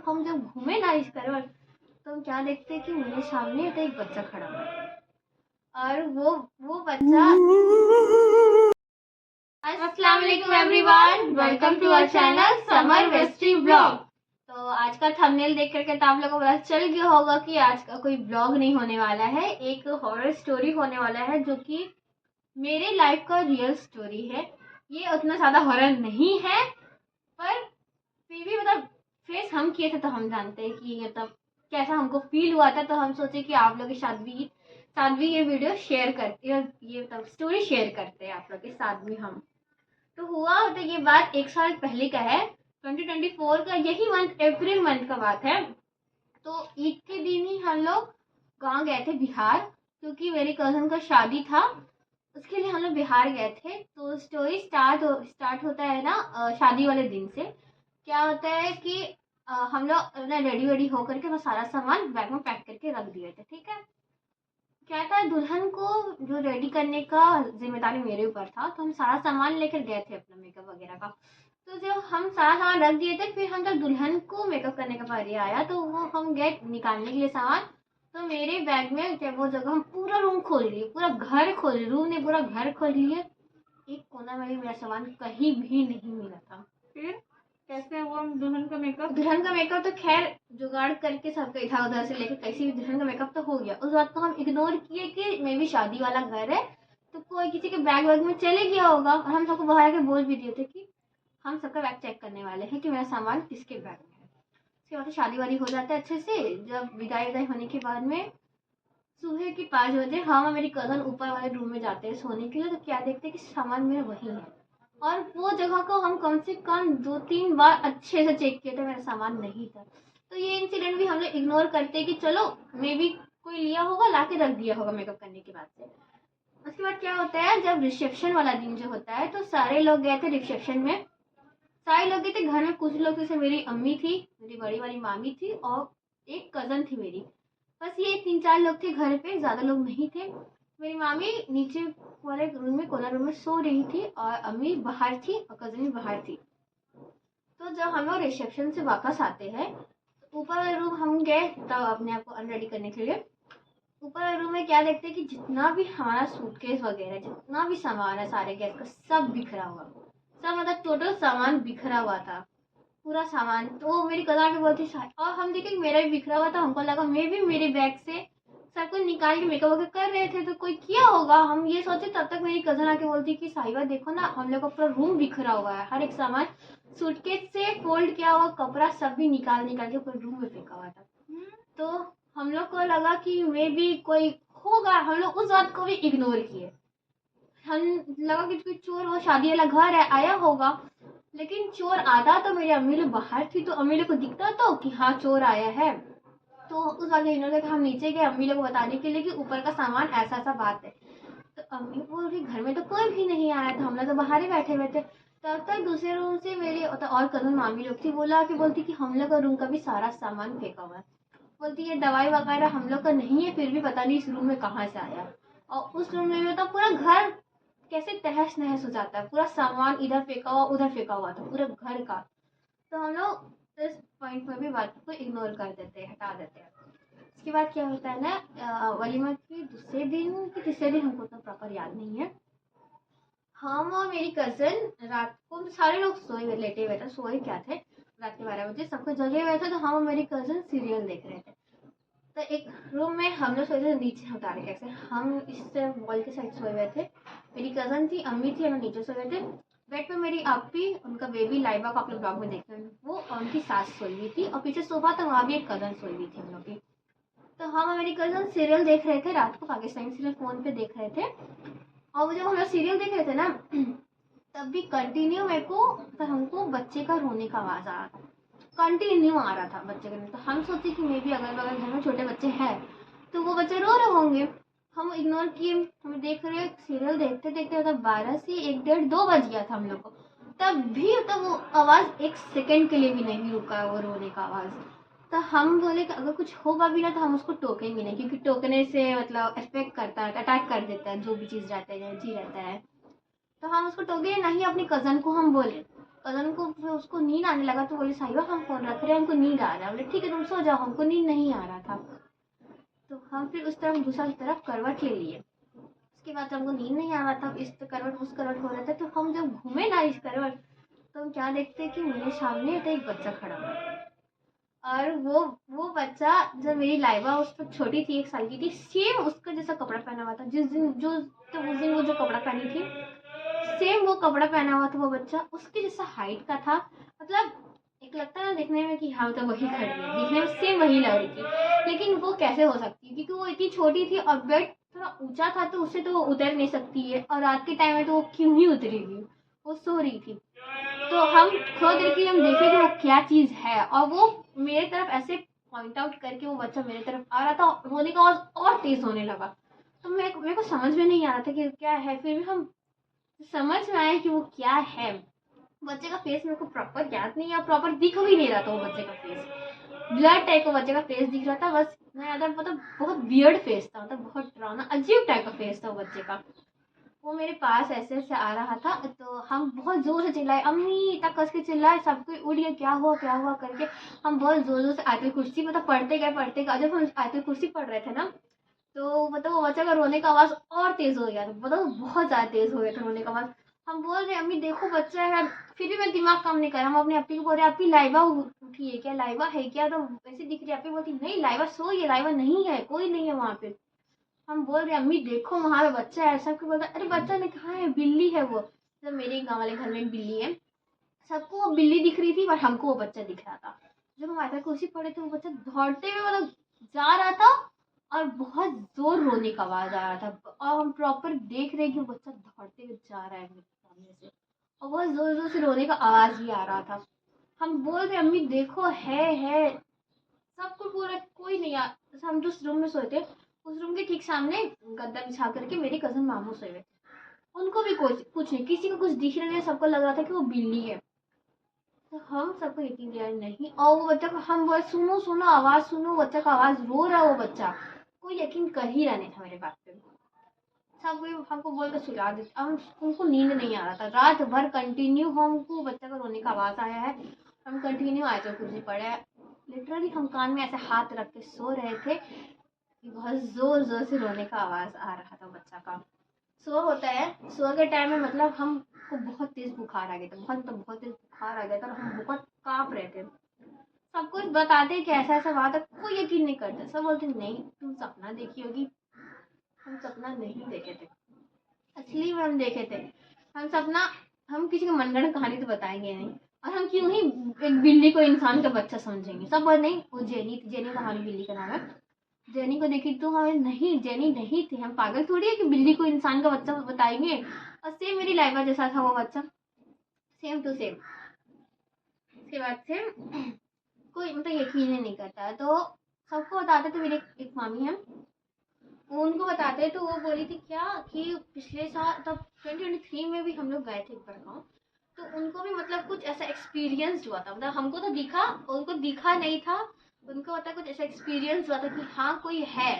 हम जब घूमे ना इस तरह, तो हम क्या देखते हैं कि मेरे सामने तो एक बच्चा खड़ा हुआ है, और वो बच्चा। अस्सलाम वालेकुम everyone, welcome to our channel समर वेस्टी ब्लॉग। तो आज का थंबनेल देख करके तो आप लोगों को पता चल गया होगा कि आज का कोई ब्लॉग नहीं होने वाला है, एक हॉरर स्टोरी होने वाला है जो कि मेरे लाइफ का रियल स्टोरी है। ये उतना ज़्यादा हॉरर नहीं है, पर फिर भी मतलब फेस हम किए थे तो हम जानते हैं कि ये तब कैसा हमको फील हुआ था। तो हम सोचे कि आप लोग के साथ भी ये वीडियो शेयर करते, ये तब स्टोरी शेयर करते हैं आप लोग के साथ भी हम। तो हुआ तो ये बात 1 साल पहले का है, 2024 का, यही मंथ, अप्रैल मंथ का बात है। तो ईद के दिन ही हम लोग गाँव गए थे बिहार, क्योंकि मेरी कज़न का शादी था, उसके लिए हम लोग बिहार गए थे। तो स्टोरी स्टार्ट होता है ना शादी वाले दिन से। क्या होता है कि हम लोग ना रेडी वेडी होकर के वो सारा सामान बैग में पैक करके रख दिए थे, ठीक है। क्या था, दुल्हन को जो रेडी करने का जिम्मेदारी मेरे ऊपर था, तो हम सारा सामान लेकर गए थे अपना मेकअप वगैरह का। तो जब हम सारा सामान रख दिए थे, फिर हम जब दुल्हन को मेकअप करने का बारी आया तो वो हम गए निकालने के लिए सामान। तो मेरे बैग में जब वो जगह, हम पूरा रूम खोल लिए, पूरा घर खोल लिए, रूम ने पूरा घर खोल लिए, एक कोना में भी मेरा सामान कहीं भी नहीं मिला था। फिर कैसे हुआ दुल्हन का मेकअप तो खैर जुगाड़ करके सबका इधर उधर से लेके कैसे भी दुल्हन का मेकअप तो हो गया। उस बात को हम इग्नोर किए कि मे भी शादी वाला घर है, तो कोई किसी के बैग वैग में चले गया होगा। और हम सबको बाहर आके बोल भी दिए थे कि हम सबका बैग चेक करने वाले हैं कि मेरा सामान किसके बैग में है। उसके बाद शादी वादी हो जाता है अच्छे से। जब विदाई होने के बाद में सुबह के 5 बजे हम और मेरी कज़न ऊपर वाले रूम में जाते हैं सोने के लिए, तो क्या देखते हैं कि सामान मेरा वही है। और वो जगह को हम कम से कम 2-3 बार अच्छे से चेक किए थे, मेरा सामान नहीं था। तो ये इंसिडेंट भी हम लोग इग्नोर करते हैं कि चलो मे बी कोई लिया होगा, ला के रख दिया होगा मेकअप करने के बाद से। उसके बाद क्या होता है, जब रिसेप्शन वाला दिन जो होता है, तो सारे लोग गए थे रिसेप्शन में। सारे लोग गए थे, घर में कुछ लोग, जैसे मेरी अम्मी थी, मेरी बड़ी वाली मामी थी, और एक कज़न थी मेरी। बस ये 3-4 लोग थे घर पे, ज़्यादा लोग नहीं थे। मेरी मामी नीचे वाले रूम में, कोना रूम में सो रही थी, और अम्मी बाहर थी और कज़न भी बाहर थी। तो जब हम लोग रिसेप्शन से वापस आते हैं, ऊपर वाले रूम हम गए तब अपने आप को अनरेडी करने के लिए। ऊपर वाले रूम में क्या देखते हैं कि जितना भी हमारा सूटकेस वगैरह, जितना भी सामान है सारे गैस का, सब बिखरा हुआ, सब मतलब टोटल सामान बिखरा हुआ था, पूरा सामान। तो मेरी कज़न भी बोलती शायद, और हम देखे मेरा भी बिखरा हुआ था, हमको लगा मे भी मेरे बैग से सब कुछ निकाल के मेकअप वगैरह कर रहे थे तो कोई किया होगा, हम ये सोचे। तब तक मेरी कज़न आके बोलती कि साहिबा देखो ना, हम लोग का पूरा रूम बिखरा हुआ है, हर एक सामान सूटकेस से फोल्ड किया हुआ कपड़ा सब भी निकाल निकाल के पूरे रूम में फेंका हुआ था। तो हम लोग को लगा कि मे भी कोई होगा, हम लोग उस बात को भी इग्नोर किए। हम लगा कि कोई चोर, वो शादी वाला घर है, आया होगा। लेकिन चोर आता तो मेरी अम्मी लोग बाहर थी, तो अम्मी लोग को दिखता तो कि हाँ चोर आया है। तो उस वाले इन्होंने हम नीचे गए अम्मी लोग को बताने के लिए कि ऊपर का सामान ऐसा ऐसा बात है। तो अम्मी बोल रही घर में तो कोई भी नहीं आया था, हम लोग तो बाहर ही बैठे हुए थे। तब तक दूसरे रूम से मेरी और कज़न मामी लोग थी, बोला कि बोलती कि हम लोग का रूम का भी सारा सामान फेंका हुआ है। बोलती ये दवाई वगैरह हम लोग का नहीं है, फिर भी पता नहीं इस रूम में कहाँ से आया। और उस रूम में तो पूरा घर कैसे तहस नहस हो जाता है, पूरा सामान इधर फेंका हुआ उधर फेंका हुआ था पूरा घर का। तो हम लोग इस पॉइंट पर भी बात को इग्नोर कर देते हैं, हटा देते हैं। उसके बाद क्या होता है ना, वलीमा के दूसरे दिन कि तीसरे दिन, हमको तो प्रॉपर याद नहीं है, हम और मेरी कज़न रात को सारे लोग सोए हुए, लेटे हुए थे, सोए क्या थे, रात के 12 बजे सबको जगे हुए थे। तो हम और मेरी कज़न सीरियल देख रहे थे। तो एक रूम में हम लोग सोए थे नीचे उतार के, ऐसे हम इस वॉल के साइड सोए हुए थे। मेरी कज़न थी, अम्मी थी, हम नीचे सोए हुए थे। बेड पे मेरी आपी, उनका बेबी लाइबा को अपने ब्लॉग में देखते हैं, वो और उनकी सास सोई हुई थी, और पीछे सोफा था, वहाँ भी एक कज़न सोई हुई थी हम लोग की। तो हम और मेरी कज़न सीरियल देख रहे थे, रात को पाकिस्तानी सीरियल फ़ोन पे देख रहे थे। और जब हम लोग सीरियल देख रहे थे ना, तब भी कंटिन्यू मेरे को, तो हमको बच्चे का रोने का आवाज़ आ रहा था, कंटिन्यू आ रहा था बच्चे का। तो हम सोचे कि मे बी अगल बगल घर में छोटे बच्चे हैं तो वो बच्चे रो रहे होंगे। हम इग्नोर किए, हम देख रहे सीरियल देखते देखते, मतलब 12 से 1-1:30-2 बज गया था हम लोग को। तब भी तब वो आवाज़ 1 सेकंड के लिए भी नहीं रुका, वो रोने का आवाज़। तो हम बोले कि अगर कुछ होगा भी ना तो हम उसको टोकेंगे नहीं, क्योंकि टोकने से मतलब अफेक्ट करता है, अटैक कर देता है, जो भी चीज़ रहता है, जी रहता है। तो हम उसको टोके नहीं, अपनी कज़न को हम बोले। कज़न को फिर उसको नींद आने लगा तो बोले साहिबा हम फ़ोन रख रहे हैं, हमको नींद आ रहा है। बोले ठीक है तुम सो जाओ, हमको नींद नहीं आ रहा था। तो हम फिर उस तरफ दूसरा तरफ करवट ले लिए। उसके बाद जब हमको नींद नहीं आ रहा था, इस करवट उस करवट हो रहा था, तो हम जब घूमे ना इस करवट, तो हम क्या देखते हैं कि मेरे सामने तो एक बच्चा खड़ा हुआ है। और वो बच्चा, जब मेरी लाइबा उस पर छोटी थी, 1 साल की थी, सेम उसका जैसा कपड़ा पहना हुआ था। जिस दिन जो तो उस दिन वो जो कपड़ा पहनी थी, सेम वो कपड़ा पहना हुआ था वो बच्चा, उसके जैसा हाइट का था। मतलब एक लगता है ना देखने में कि हाँ तो वही खड़ी है, दिखने में सेम वही लग रही थी। लेकिन वो कैसे हो सकती है, क्योंकि वो इतनी छोटी थी और बेड थोड़ा ऊंचा था, तो उससे तो वो उतर नहीं सकती है, और रात के टाइम में तो वो क्यों ही उतरेगी, वो सो रही थी। तो हम थोड़ा देर के लिए हम देखे कि वो क्या चीज़ है, और वो मेरे तरफ ऐसे पॉइंट आउट करके वो बच्चा मेरे तरफ आ रहा था, रोने का आवाज़ और तेज़ होने लगा। तो मेरे को समझ में नहीं आ रहा था कि क्या है, फिर भी हम समझ में आया कि वो क्या है। बच्चे का फेस मेरे को प्रॉपर याद नहीं है, प्रॉपर दिख भी नहीं रहा था वो बच्चे का फेस, ब्लड टाइप का बच्चे का फेस दिख रहा था बस। मैं याद मतलब बहुत वियर्ड फेस था, मतलब बहुत डरावना अजीब टाइप का फेस था वो बच्चे का। वो मेरे पास ऐसे ऐसे आ रहा था, तो हम बहुत जोर से चिल्लाए, अम्मी तक कस के चिल्लाए, सब कोई उठ गया, क्या हुआ करके। हम बहुत जोर जोर से आयतुल कुर्सी मतलब पढ़ते गए। जब हम आयतुल कुर्सी पढ़ रहे थे ना, तो मतलब वो बच्चा का रोने का आवाज़ और तेज़ हो गया था, मतलब बहुत ज़्यादा तेज़ हो गया था रोने का आवाज़। हम बोल रहे अम्मी देखो बच्चा है, फिर भी मैं दिमाग काम नहीं कर रहा। हम अपनी अप्पी को बोल रहे अप्पी लाइबा उठी है क्या, लाइबा है क्या, तो वैसे दिख रही है। अप्पी बोलती नहीं लाइबा सोई है, लाइबा नहीं है, कोई नहीं है वहाँ पे। हम बोल रहे अम्मी देखो वहाँ पे बच्चा है, सबको बोलता अरे बच्चा ने कहा है, बिल्ली है वो। तो मेरे गाँव वाले घर में एक बिल्ली है, सबको वो बिल्ली दिख रही थी, पर हमको वो बच्चा दिख रहा था। जब हम आयता कुर्सी पड़े थे, वो बच्चा दौड़ते हुए मतलब जा रहा था, और बहुत जोर रोने का आवाज आ रहा था, और हम प्रॉपर देख रहे हैं कि वो बच्चा दौड़ते हुए जा रहा है मेरे सामने से, और बहुत जोर जोर से रोने का आवाज भी आ रहा था। हम बोल रहे अम्मी देखो है, सबको बोल रहे कोई नहीं आ। हम जिस रूम में सोए थे, उस रूम के ठीक सामने गद्दा बिछा करके मेरे कजन मामू सोए हुए थे। उनको भी कुछ नहीं, किसी को कुछ दिख नहीं रहा, सबको लग रहा था कि वो बिल्ली है। तो हम सबको यकीन दिया नहीं, और वो बच्चा को हम बोले सुनो सुनो आवाज सुनो, बच्चा का आवाज रो रहा है वो बच्चा। कोई यकीन कर ही रहा नहीं था मेरे बात पे। सब कोई हमको बोल के सुला देते, हम उनको नींद नहीं आ रहा था, रात भर कंटिन्यू हमको बच्चा का रोने का आवाज आया है। हम कंटिन्यू आए तो कुछ पड़े हैं, लिटरली हम कान में ऐसे हाथ रख के सो रहे थे कि बहुत जोर जोर से रोने का आवाज आ रहा था बच्चा का। सुबह होता है, सुबह के टाइम में मतलब हमको बहुत तेज बुखार आ गया था, बहुत तेज बुखार आ गया था, और हम बहुत कांप रहे थे। सब कुछ बताते कि ऐसा ऐसा बात है, कोई यकीन नहीं करता, सब बोलते नहीं तुम सपना देखी होगी। हम सपना नहीं देखे थे, असली में हम देखे थे। हम सपना, हम किसी को मनगढ़ंत कहानी तो बताएंगे नहीं, और हम क्यों ही एक बिल्ली को इंसान का बच्चा समझेंगे। सब बोल नहीं वो जेनी का, हमारी बिल्ली का नाम है, जेनी को देखी तो हमें नहीं, जेनी नहीं थी, हम पागल थोड़ी है कि बिल्ली को इंसान का बच्चा बताएंगे। और सेम मेरी लाइबा जैसा था वो बच्चा, सेम टू सेम। उसके बाद से कोई मतलब यकीन ही नहीं करता है, तो सबको बताते थे। मेरी एक मामी है, वो उनको बताते तो वो बोली थी क्या कि पिछले साल तब 2023 में भी हम लोग गए थे एक बार गाँव, तो उनको भी मतलब कुछ ऐसा एक्सपीरियंस हुआ था। मतलब हमको तो दिखा, उनको दिखा नहीं था, उनको पता कुछ ऐसा एक्सपीरियंस हुआ था कि हाँ कोई है।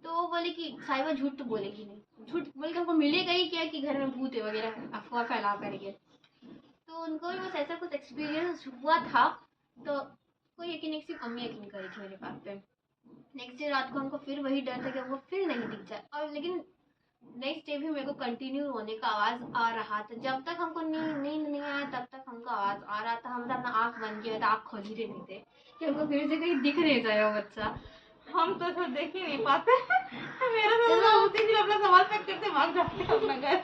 तो वो बोले कि साहिबा झूठ तो बोलेगी नहीं, झूठ बोल के हमको मिलेगा ही क्या कि घर में भूत है वगैरह अफवाह फैला करके। तो उनको भी बस ऐसा कुछ एक्सपीरियंस हुआ था, तो कोई यकीन नहीं, सिर्फ अम्मी यकीन करी थी मेरे बात पे। नेक्स्ट डे रात को हमको फिर वही डर था कि हमको फिर नहीं दिख जाए, और लेकिन नेक्स्ट डे भी मेरे को कंटिन्यू रोने का आवाज आ रहा था। जब तक हमको नींद नहीं आया तब तक हमको आवाज आ रहा था। हम तो अपना आंख बंद किया था, आंख खोल ही नहीं थे कि हमको फिर से कहीं दिख नहीं जाए वो बच्चा। हम तो देख ही नहीं पाते। मेरा तो उसी दिन अपना सामान पैक करते भाग जाते हैं अपना घर।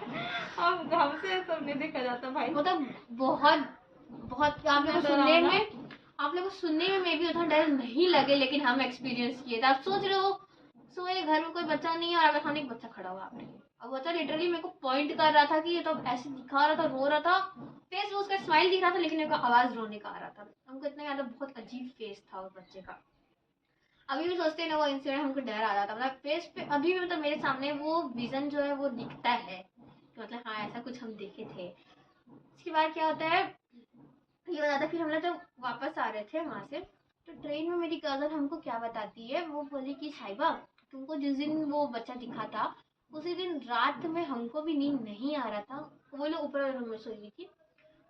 अब हमसे सब नहीं देखा जाता भाई। मतलब बहुत बहुत आप लोग को सुनने में, आप लोग को सुनने में मे भी उतना डर नहीं लगे, लेकिन हम एक्सपीरियंस किए थे। आप सोच रहे हो सोए घर में कोई बच्चा नहीं है, और आगे सामने एक बच्चा खड़ा हुआ आपने, और बच्चा लिटरली मेरे को पॉइंट कर रहा था कि ये तो ऐसे दिखा रहा था, रो रहा था, फेस वो उसका स्माइल दिख रहा था, लेकिन मेरे को आवाज रोने का आ रहा था। हमको इतना याद है, बहुत अजीब फेस था उस बच्चे का। अभी भी सोचते हैं ना वो इंसिडेंट, हमको डर आ जाता, मतलब फेस पे अभी भी मतलब मेरे सामने वो विजन जो है वो दिखता है कि मतलब हाँ ऐसा कुछ हम देखे थे। उसके बाद क्या होता है ये बताता, फिर हम लोग जब वापस आ रहे थे वहाँ से, तो ट्रेन में मेरी कज़न हमको क्या बताती है, वो बोली कि साहिबा तुमको जिस दिन वो बच्चा दिखा था, उसी दिन रात में हमको भी नींद नहीं आ रहा था। वो लोग ऊपर वाले रूम में सोई हुई थी,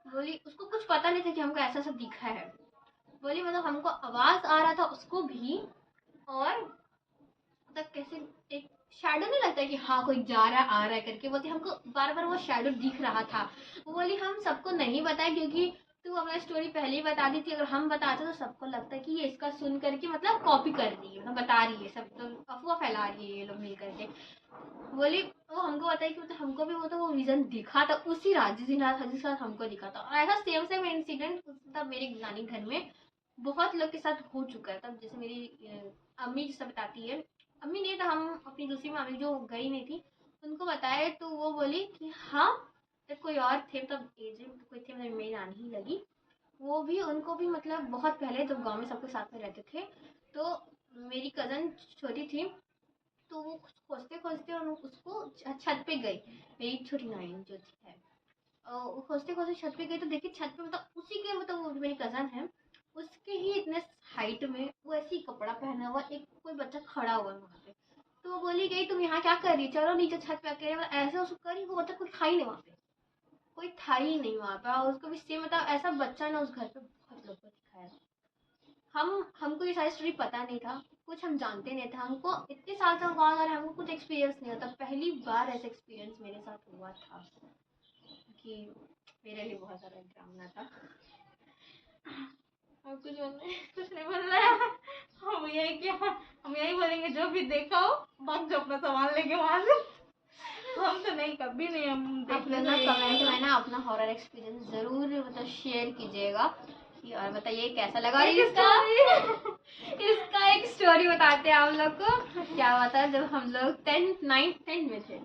बोली उसको कुछ पता नहीं था कि हमको ऐसा सब दिखा है। बोली मतलब हमको आवाज आ रहा था उसको भी, और मतलब कैसे एक शैडो नहीं लगता है कि हाँ कोई जा रहा है आ रहा है करके, बोलती हमको बार बार वो शैडो दिख रहा था। वो बोली हम सबको नहीं बताए क्योंकि तू हमें स्टोरी पहले ही बता दी थी, अगर हम बताते तो सबको लगता है कि ये इसका सुन करके मतलब कॉपी कर रही है, मतलब बता रही है, सब तो अफवाह फैला रही है ये लोग मिल करके। बोली वो हमको बताया कि मतलब हमको भी वो तो वो विजन दिखा था उसी रात जिस रात हमको दिखा था, और ऐसा सेम सेम इंसिडेंट तब मेरे नानी घर में बहुत लोग के साथ हो चुका है। तब जैसे मेरी अम्मी जैसा बताती है, अम्मी नहीं था, हम अपनी दूसरी मामी जो गई नहीं थी उनको बताया, तो वो बोली कि हाँ जब कोई और थे तब एजेंट कोई थे, मतलब मेरी नानी ही लगी, वो भी उनको भी मतलब बहुत पहले जब गांव में सबके साथ में रहते थे, तो मेरी कज़न छोटी थी, तो वो खोजते खोजते और उसको छत पे गई, मेरी छोटी नानी जो थी है, वो खोजते खोजते छत पे गई तो देखी छत पे मतलब उसी के मतलब वो मेरी कज़न है उसके ही इतने हाइट में वो ऐसे ही कपड़ा पहना हुआ एक कोई बच्चा खड़ा हुआ है वहाँ पे। तो वो बोली गई तुम यहाँ क्या कर रही, चलो नीचे छत पे अकेले, मतलब ऐसे उसको करी, वो बच्चा कोई था ही नहीं वहाँ पे, कोई था ही नहीं वहाँ पे, और उसको भी सेम मतलब ऐसा बच्चा ना उस घर पे बहुत लोगों को दिखाया। हमको ये सारी स्टोरी पता नहीं था, कुछ हम जानते नहीं थे, हमको इतने साल से हम गाँव जा रहे हैं, हमको कुछ एक्सपीरियंस नहीं होता, पहली बार ऐसा एक्सपीरियंस मेरे साथ हुआ था कि मेरे लिए बहुत ज़्यादा ड्रामना था। और कुछ नहीं बोलना है। हम यही बोलेंगे जो भी देखा हो भाग जाओ अपना सामान लेके वहां से। हम तो नहीं, कभी नहीं हम आप लोग ना कमेंट में ना अपना हॉरर एक्सपीरियंस जरूर मतलब शेयर कीजिएगा कि, और बताइए कैसा लगा। और इसका एक स्टोरी बताते हैं आप लोग को। क्या हुआ था जब हम लोग 10th 9th 10th में थे,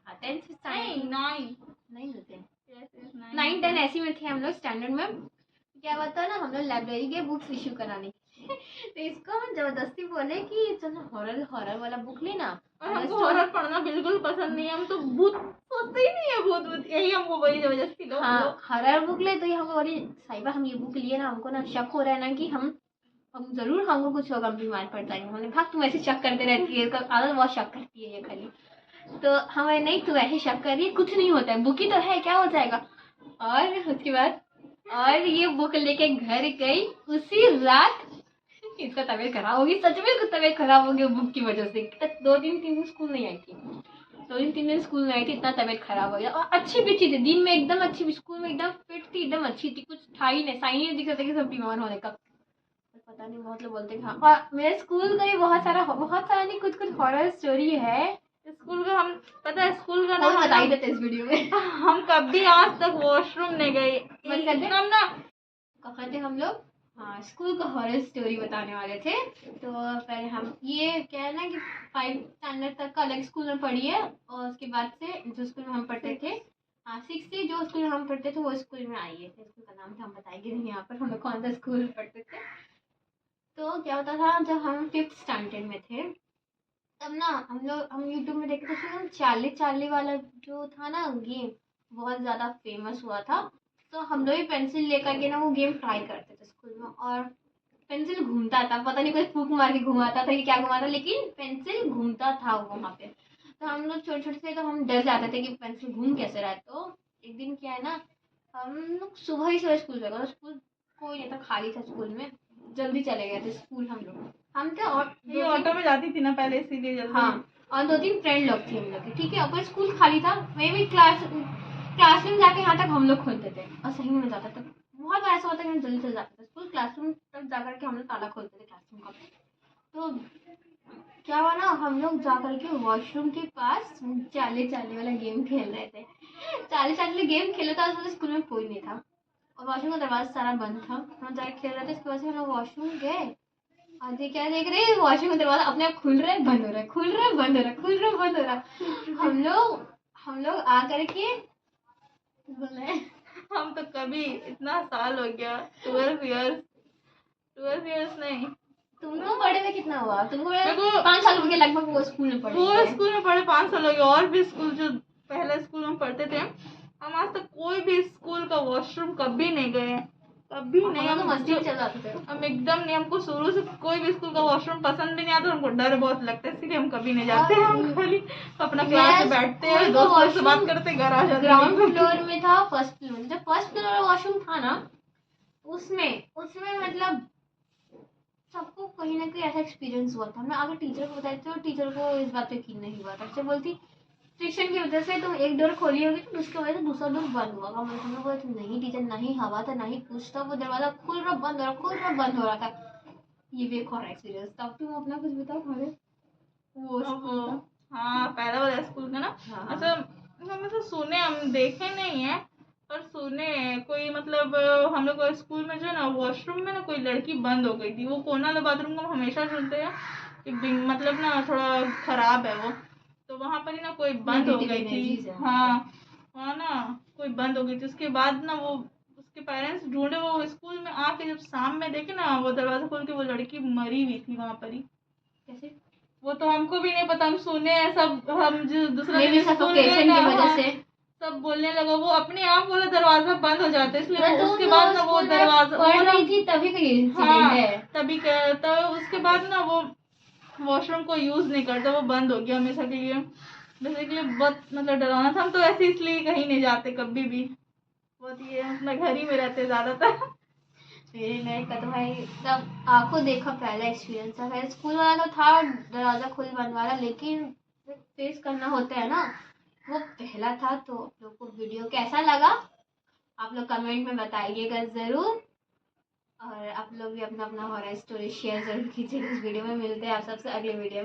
हाँ 10th नहीं 9 थे, 9 10 ऐसी में थे हम लोग स्टैंडर्ड में। क्या हुआ था ना हम लोग लाइब्रेरी गए बुक्स इश्यू कराने तो इसको हम जबरदस्ती बोले कि चलो हॉरर हॉरर वाला बुक लेना, और हमको हॉरर पढ़ना बिल्कुल पसंद नहीं है, हम तो भूत सोचते ही नहीं है, भूत यही हमको बोली जबरदस्ती लो। हाँ हॉरर बुक ले, तो ये हमको बोली साहिबा हम ये बुक लिए ना, हमको ना शक हो रहा है ना कि हम जरूर हमको कुछ होगा, हम बीमार पड़ जाएंगे। हमने भाग तुम ऐसे शक करते रहती है, आदत बहुत शक करती है ये खाली, तो हमें नहीं तू ऐसे शक कर रही है, कुछ नहीं होता है, बुक ही तो है क्या हो जाएगा। और उसके बाद और ये बुक लेके घर गई उसी रात इसका तबीयत खराब होगी, सच में इसका तबीयत खराब हो गई बुक की वजह से। 2 दिन 3 दिन स्कूल नहीं आई थी, 2 दिन 3 दिन स्कूल नहीं आई थी, इतना तबीयत खराब हो गया। और अच्छी भी थी, दिन में एकदम अच्छी, स्कूल में एकदम फिट थी, एकदम अच्छी थी, कुछ था ही नहीं, साइन ही नहीं दिख रहा था कि सब बीमार होने का। पता नहीं बहुत लोग बोलते हाँ, और मेरे स्कूल का भी बहुत सारा नहीं कुछ कुछ हॉरर स्टोरी है स्कूल का। हम पता है स्कूल का नाम बता ही देते इस वीडियो में। हम कभी आज तक वॉशरूम नहीं गए मतलब ना कहते हम लोग हाँ स्कूल का हॉरर स्टोरी बताने वाले थे। तो पहले हम ये क्या है ना कि 5 स्टैंडर्ड तक का अलग स्कूल में पढ़ी है, और उसके बाद से जो स्कूल में हम पढ़ते थे, हाँ 6 से जो स्कूल में हम पढ़ते थे वो स्कूल में आई है। स्कूल का नाम तो हम बताएंगे नहीं यहाँ पर, हम लोग कौन सा स्कूल में पढ़ते थे। तो क्या होता था जब हम 5th स्टैंडर्ड में थे तब ना हम यूट्यूब में देखते थे, हम चार्ली चार्ली वाला जो था ना गेम बहुत ज़्यादा फेमस हुआ था, तो हम लोग भी पेंसिल लेकर के ना वो गेम ट्राई करते थे स्कूल में, और पेंसिल घूमता था, पता नहीं कोई फूक मार के घुमाता था कि क्या घुमाता, लेकिन पेंसिल घूमता था वहाँ पे। तो हम लोग छोटे छोटे थे तो हम डर जाते थे कि पेंसिल घूम कैसे रहा है। तो एक दिन क्या है ना हम लोग सुबह ही सुबह स्कूल गए, स्कूल कोई नहीं था, खाली था स्कूल में, जल्दी चले गए थे स्कूल हम थे, और ये ऑटो में जाती थी ना पहले इसीलिए जल्दी। हाँ और 2-3 फ्रेंड लोग थे हम लोग के, ठीक है, ऊपर स्कूल खाली था, मैं भी क्लासरूम जाके यहाँ तक हम लोग खोलते थे, और सही में जाता था, बहुत बार ऐसा होता है कि हम जल्दी चले जाते थे स्कूल, क्लासरूम तक जाकर के हम लोग ताला खोलते थे क्लासरूम का। तो क्या हुआ ना हम लोग जाकर के वॉशरूम के पास चाले चाले वाला गेम खेल रहे थे, चाले चाले गेम खेल रहे थे, उस स्कूल में कोई नहीं था और वॉशरूम का दरवाजा सारा बंद था, हम जाकर खेल रहे थे। इसके बाद से हम लोग वॉशरूम गए, आगे क्या देख रहे हैं वॉशरूम का दरवाजा अपने आप खुल रहा है बंद हो रहा है, खुल रहा है बंद हो रहा है, खुल रहा है बंद हो रहा है। हम लोग आ करके बोल रहे हम तो कभी इतना साल हो गया 12 इयर्स नहीं, तुमको बड़े में कितना हुआ, तुमको मेरे को 5 साल हो गए लगभग वो स्कूल में पढ़े वो हुए। स्कूल में पढ़े 5 साल हो गए, और भी स्कूल जो पहले स्कूल में पढ़ते थे हम आज तक कोई भी स्कूल का वॉशरूम कभी नहीं गए, कभी नहीं। हम तो मस्ती में चल जाते थे। हम एकदम नहीं, हमको शुरू से कोई भी स्कूल का वॉशरूम पसंद भी नहीं आता, हमको डर बहुत लगता है, इसलिए हम कभी नहीं जाते। हम खाली अपना क्लास में बैठते हैं, दोस्तों से बात करते, घर आ जाते। ग्राउंड फ्लोर में था, फर्स्ट फ्लोर, जब फर्स्ट फ्लोर वॉशरूम था ना, उसमें मतलब सबको कहीं ना कहीं ऐसा एक्सपीरियंस हुआ था। मैं अगर टीचर को बताती तो टीचर को इस बात पे यकीन नहीं हुआ था। टीचर बोलती फ्रिक्शन की वजह से तुम एक डोर खोली होगी तो उसकी वजह से दूसरा डोर बंद हुआ। हमने बोला नहीं टीचर, नहीं हवा था, नहीं कुछ था, वो दरवाजा खुल रहा बंद हो रहा, खुल रहा बंद हो रहा था। ये भी एक और एक्सपीरियंस था। अब तुम अपना कुछ बताओ हमें। वो स्कूल का। हाँ, पहला वाला स्कूल का ना, अच्छा हम ऐसे सुने, हम देखे नहीं है पर सुने कोई मतलब हम लोग स्कूल में जो है ना, वॉशरूम में ना कोई लड़की बंद हो गई थी। वो कोना वाला बाथरूम को हम हमेशा सुनते हैं कि मतलब ना थोड़ा खराब है वो, तो वहाँ पर ही ना कोई बंद हो गई थी। हाँ, वहाँ ना कोई बंद हो गई थी। उसके बाद ना वो उसके पेरेंट्स ढूंढे, वो स्कूल में आके जब शाम में देखे ना, वो दरवाजा खोल के वो लड़की मरी हुई थी वहाँ पर ही। कैसे? वो तो हमको भी नहीं पता, हम सुने हैं सब। हम जो दूसरा Maybe दिन स्कूल गए suffocation ना, की वजह हाँ, से। सब बोलने लगा वो अपने आप वाला दरवाजा बंद हो जाता है, इसलिए तो उसके बाद ना वो दरवाजा पढ़ वो ना, रही थी तभी का ये इंसिडेंट हाँ है। तभी तो उसके बाद ना वो वॉशरूम को यूज नहीं करता, वो बंद हो गया हमेशा के लिए। बेसिकली बहुत मतलब डरावना था। हम तो ऐसे इसलिए कहीं नहीं जाते कभी भी, बहुत ये अपना घर ही में रहते ज्यादातर। मेरे लाइफ का तो भाई एकदम आंखों देखा पहला एक्सपीरियंस था। खैर स्कूल वाला तो था दरवाजा खुल बंद वाला, लेकिन फेस करना होता है ना, वो पहला था। तो आप लोग को वीडियो कैसा लगा आप लोग कमेंट में बताइएगा जरूर। और आप लोग भी अपना अपना हॉरर स्टोरी शेयर जरूर कीजिएगा इस वीडियो में। मिलते हैं आप सबसे अगले वीडियो में।